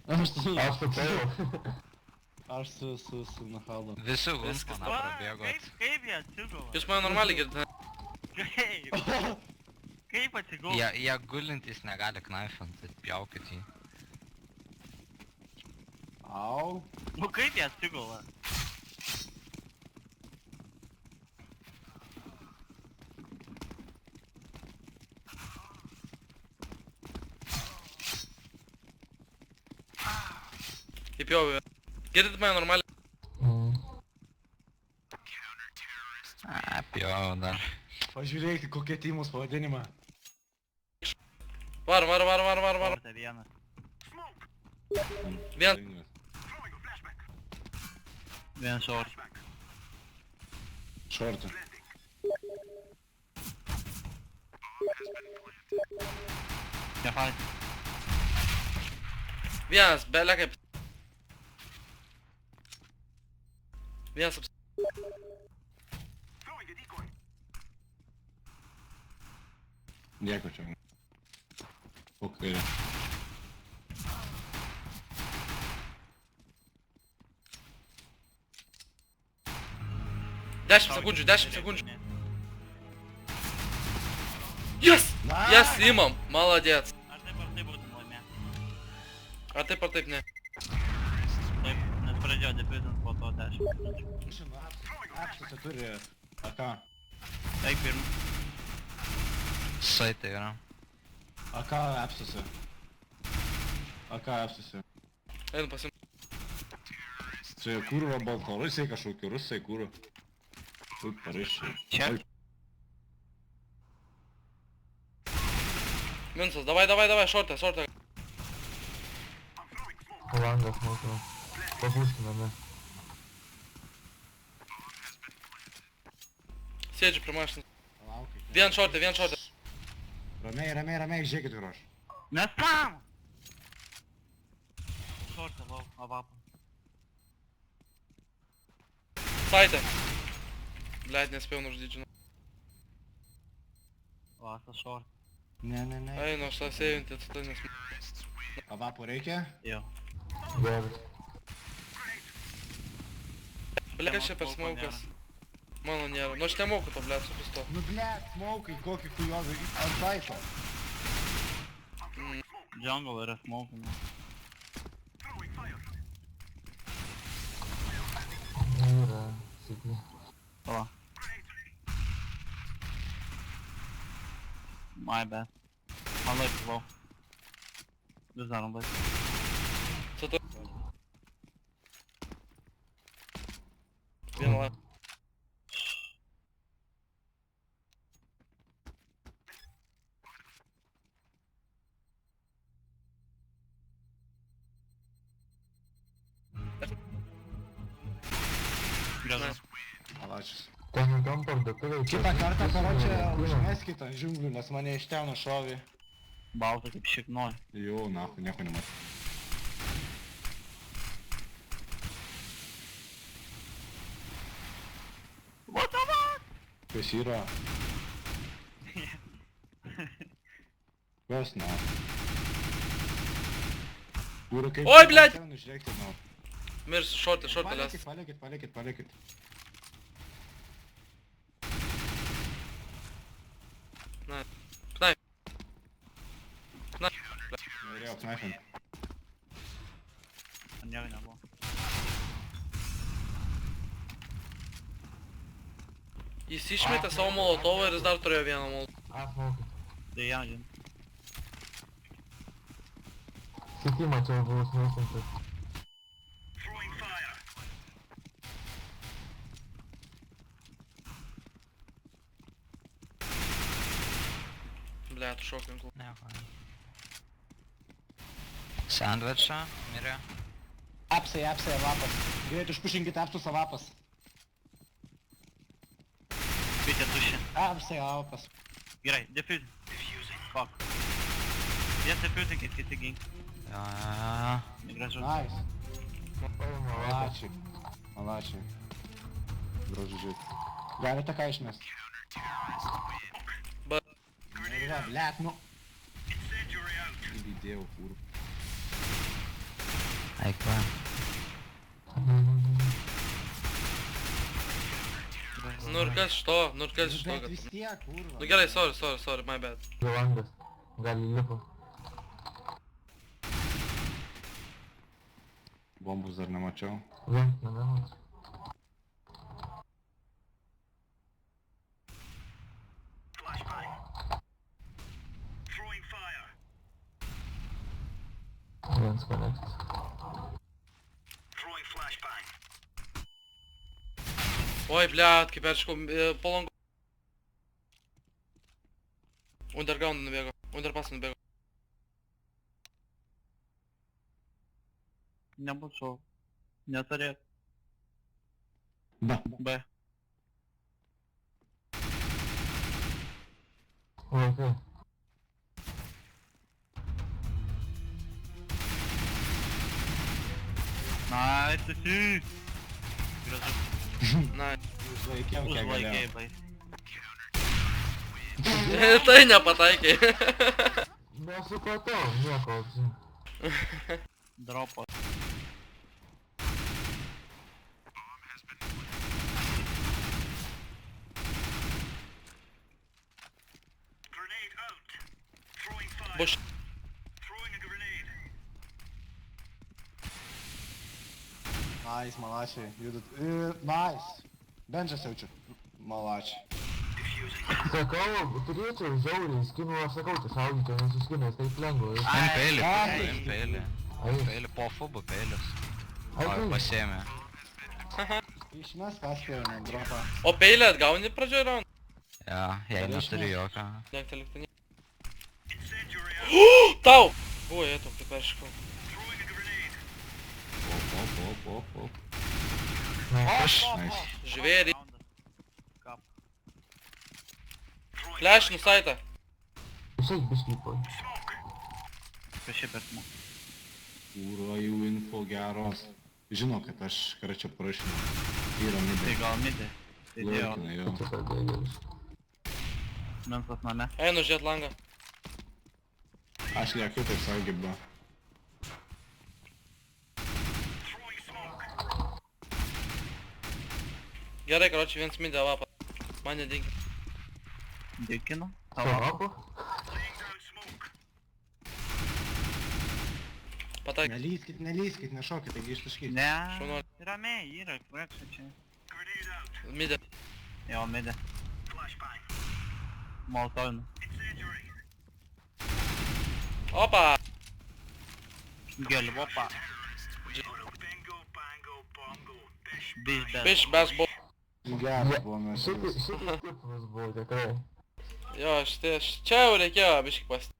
Aš supėjau. Aš su Nahalu. Visi Lumpana prabėgot. Kaip jie atsigula? Jūs mane normaliai girdite? Kaip? Kaip atsigula? Jie gulintys negali knaifint, tai pjaukit jį. Au. Nu kaip jie atsigula? Įpjoviu. Girdit mane normaliai? Pjau dar. Pažiūrėkit kokie tymus pavadinimą. Varom. Porte vienas. Vienas short. Šortų. Nefight. Vienas, belia kaip. Vienas aps... Nieko čia. O kairė. Dešimt sekundžių. Yes! Yes, imam. Молодец. Ar taip būtum laimė? Ar taip ne? Taip, nes pradėjo debiutant po to 10 minučių. Apsose turi AK. Eik pirm. Saitai yra. AK apsose. AK apsose. Einu pasim. Čia kurva baltarusai kažkokie, rusai kurva. Taip parašė. Čia? Minusas, davai, šortą. Langas mūsų. Papūskiname. Sėdžiu prie mašinos. Laukit. Vien šortą. Ramiai, žiūrėkit kur aš. Mes tam! Short, low, avapą. Saitė. Bled, nespėjau nuždyti, žinau. Vasas short. Ne. Einu, aš tą sėvinti atsitą, nes... Avapo reikia? Jo. Geras. Bля, kas čia per smaukas? Mano nėra. Nu aš nemoku to, bled, su pisto. Nu blėt, smaukai, kokį kujovį. Ant taiko. Jungle yra smoking. Yra. Sėkmė. O. My bad. Man laik low. Vis dar laik. Su to... Vieną laipą. Grėžas. Alačius. Ten kam parduotuvėj. Kitą kartą paročia užmeskit ant džiunglių, nes mane iš ten nušovė. Balta kaip šiknoj. Jo, nahu, nieko nematau. What the fuck? Kas yra? Kas na? Kūra kaip... Oi, blet! Žiūrėkit, na. Mirsiu, šortą les. Palikit. Na. Knaif. Norėjau knaifint. Man nieko nebuvo. Jis išmetė savo molotovą ir jis dar turėjo vieną molotovą. Apmokit. Tai jam žin. Sitimą čia buvo smėsintis. Bля, tu šok ant klų. Nieko. Sandvičą, mirė. Apsai, avapas. Greit, užpušinkit apsus avapas. Pitė tušė. Apsai, avapas. Gerai, defuse. Fuck. Vien defusinkit, kiti gink. Jo. Negražu. Nice. Malačiai. Malačiai. Gražu žiūrėti. Galite ką išmest. Yra, blėt, nu. Įdėjau, kur. Eikva. Nu ir kas iš to, nu ir kas iš to, Bet kad... vis tiek, kurva. Nu gerai, sorry, my bad. Jau langas. Gali lipo. Bombus dar nemačiau. Vien, nedamas. Viens connect. Oi, bliat, kaip perškau, po langu. Underground nubėgo, underpass nubėgo. Nebūčiau. Neturėt. Da. B. Vaikai. Nice. Gražu. Na, Užlaikiau, kiek Užlaikė, galėjau. bai. tai nepataikė. Nesupratau, nieko. Dropo. Buš. Nice, malačiai. Judat. Nice. Benžas jaučiu. Malačiai. Sakau, turėčiau žiauriai skinų, aš sakau, tai saugyti, nes su skinais taip lengva. Peilį, ai. peilį. Ai, Peilį po fubu peilius. ai, O, tai. pasiėmė. Išmes paspėjome, dropą. O peilį atgauni pradžioj raund? Jo, jei neturi jokio. Dėk telektinį. Tau! Buvo, jėtų, kaip perškau. Op. Žvėrį. Kap. Flash nusaita. Išeik biškį po. Kažkaip per smūg. Kūro jų info geros. Žino, kad aš karačio parašinau. Yra Tai midė. gal midė. Tai dėjo. Lurkina jo. Čia pradėjus. Mensas name. Einu žiūrėt langą. Aš liekiu taip savo geba. Gerai, karočiui, viens midė vapa. Man nedingi. Dėkinu. Savapo? Pataik. Nelyskit, nešokit, taigi ištaškit. Ne. Šaunuolį. Ramiai, yra, kvekšia čia. Midė. Jo, midė. Moltovinu. Opa! Geli, opa. Biš, Biš, bes buvo. Geras buvo mes. Šitai stiprus buvo tikrai. Jo, šitai, čia jau reikėjo biškį pasti.